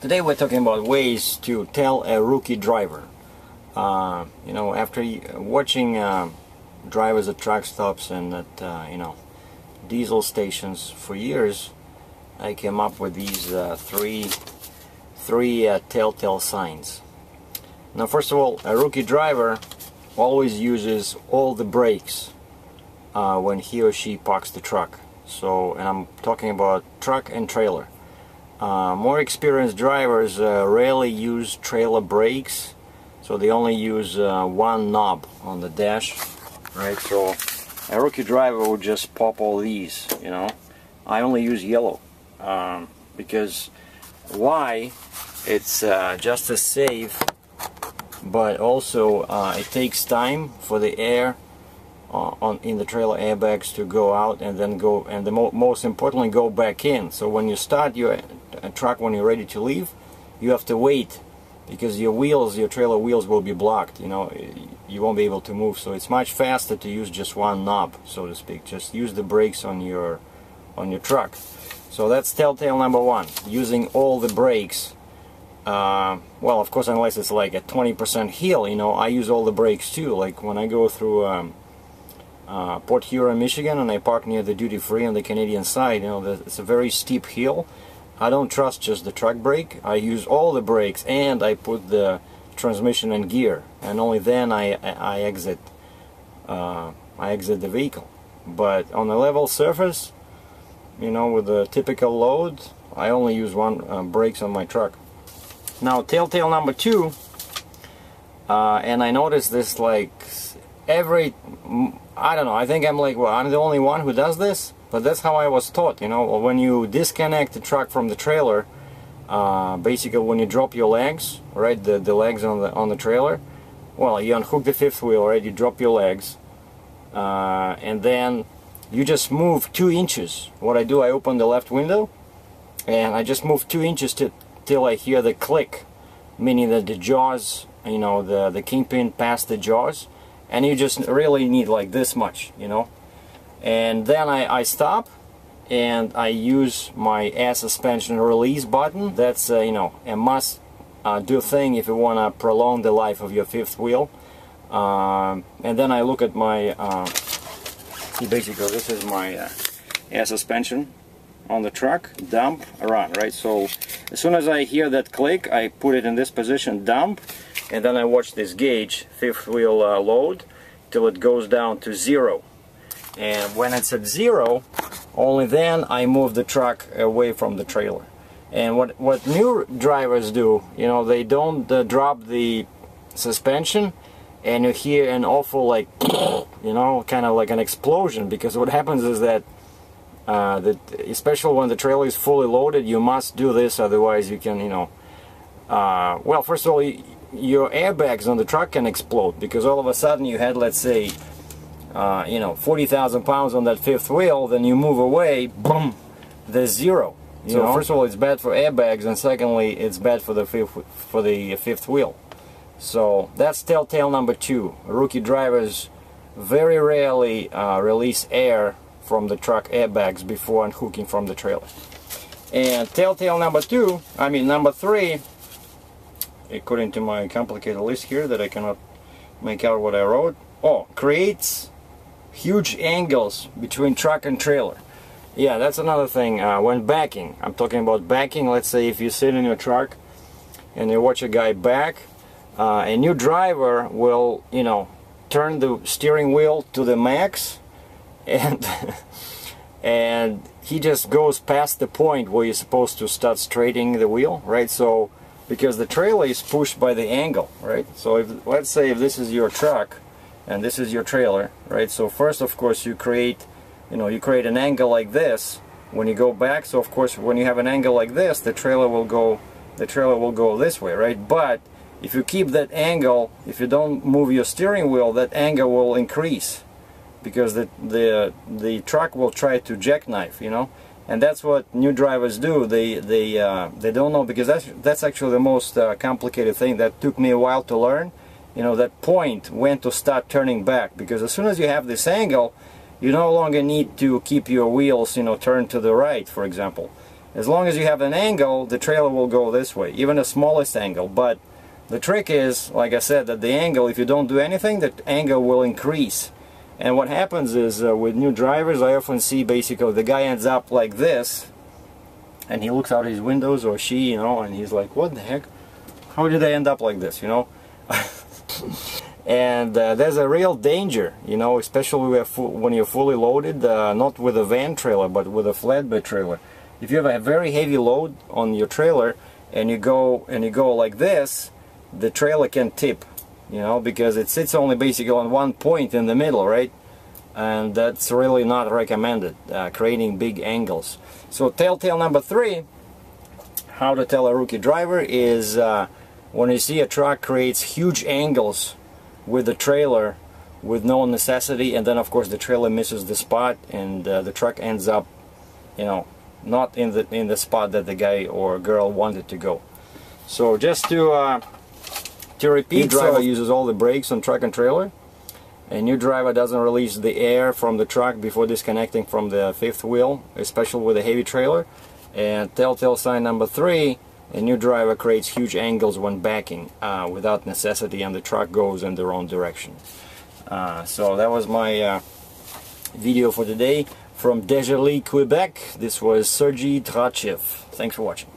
Today we're talking about ways to tell a rookie driver. After watching drivers at truck stops and at diesel stations for years, I came up with these three telltale signs. Now, first of all, a rookie driver always uses all the brakes when he or she parks the truck. And I'm talking about truck and trailer. More experienced drivers rarely use trailer brakes, so they only use one knob on the dash, right? So a rookie driver would just pop all these, I only use yellow because why? It's just as safe, but also it takes time for the air in the trailer airbags to go out and then go, and most importantly, go back in. So when you start your truck, when you're ready to leave, you have to wait because your trailer wheels will be blocked. You won't be able to move. So it's much faster to use just one knob, so to speak. Just use the brakes on your truck. So that's telltale number one, using all the brakes. Well, of course, unless it's like a 20% hill, I use all the brakes too. Like when I go through Port Huron, Michigan, and I park near the duty-free on the Canadian side, it's a very steep hill. I don't trust just the truck brake. I use all the brakes, and I put the transmission in gear, and only then I exit the vehicle. But on a level surface, with a typical load, I only use one brakes on my truck. Now, telltale number two, and I noticed this like I don't know, I think I'm the only one who does this, but that's how I was taught. When you disconnect the truck from the trailer, basically when you drop your legs, right, the legs on the trailer, well, you unhook the fifth wheel, right, you drop your legs, and then you just move 2 inches. What I do, I open the left window, and I just move 2 inches till I hear the click, meaning that the jaws, the kingpin past the jaws, and you just really need like this much, and then I stop and I use my air suspension release button. That's a must do thing if you want to prolong the life of your fifth wheel. And then I look at my basically this is my air suspension on the truck, dump, run, right? So as soon as I hear that click, I put it in this position, dump, and then I watch this gauge, fifth wheel load, till it goes down to 0. And when it's at 0, only then I move the truck away from the trailer. And what new drivers do, they don't drop the suspension, and you hear an awful kind of like an explosion, because what happens is that especially when the trailer is fully loaded, you must do this, otherwise you can, well, first of all, your airbags on the truck can explode, because all of a sudden you had, let's say, 40,000 pounds on that fifth wheel, then you move away, boom, there's 0. So first of all, it's bad for airbags, and secondly, it's bad for the fifth wheel. So that's telltale number 2. Rookie drivers very rarely release air from the truck airbags before unhooking from the trailer. And telltale number 3, according to my complicated list here that I cannot make out what I wrote, creates huge angles between truck and trailer. Yeah, that's another thing. When backing, I'm talking about backing. Let's say if you sit in your truck and you watch a guy back, a new driver will, turn the steering wheel to the max, and and he just goes past the point where you're supposed to start straightening the wheel, right? So because the trailer is pushed by the angle, right? So let's say if this is your truck and this is your trailer, right? So first, of course, you create an angle like this when you go back. So of course, when you have an angle like this, the trailer will go this way, right? But if you keep that angle, if you don't move your steering wheel, that angle will increase, because the truck will try to jackknife, and that's what new drivers do. They don't know, because that's actually the most complicated thing that took me a while to learn. That point when to start turning back, because as soon as you have this angle, you no longer need to keep your wheels turned to the right, for example. As long as you have an angle, the trailer will go this way, even the smallest angle. But the trick is, like I said, that the angle, if you don't do anything, the angle will increase. And what happens is, with new drivers, I often see basically the guy ends up like this, and he looks out his windows, or she, you know, and he's like, what the heck? How did I end up like this, you know? And there's a real danger, you know, especially when you're fully loaded, not with a van trailer, but with a flatbed trailer. If you have a very heavy load on your trailer and you go like this, the trailer can tip, you know, because it sits only basically on one point in the middle, right? And that's really not recommended, creating big angles. So telltale number 3, how to tell a rookie driver, is when you see a truck creates huge angles with the trailer with no necessity, and then of course the trailer misses the spot, and the truck ends up, you know, not in the spot that the guy or girl wanted to go. So just to repeat, new driver uses all the brakes on truck and trailer. A new driver doesn't release the air from the truck before disconnecting from the fifth wheel, especially with a heavy trailer. And telltale sign number 3, a new driver creates huge angles when backing without necessity, and the truck goes in the wrong direction. So that was my video for today from Desjardins, Quebec. This was SERGEI DRATCHEV. Thanks for watching.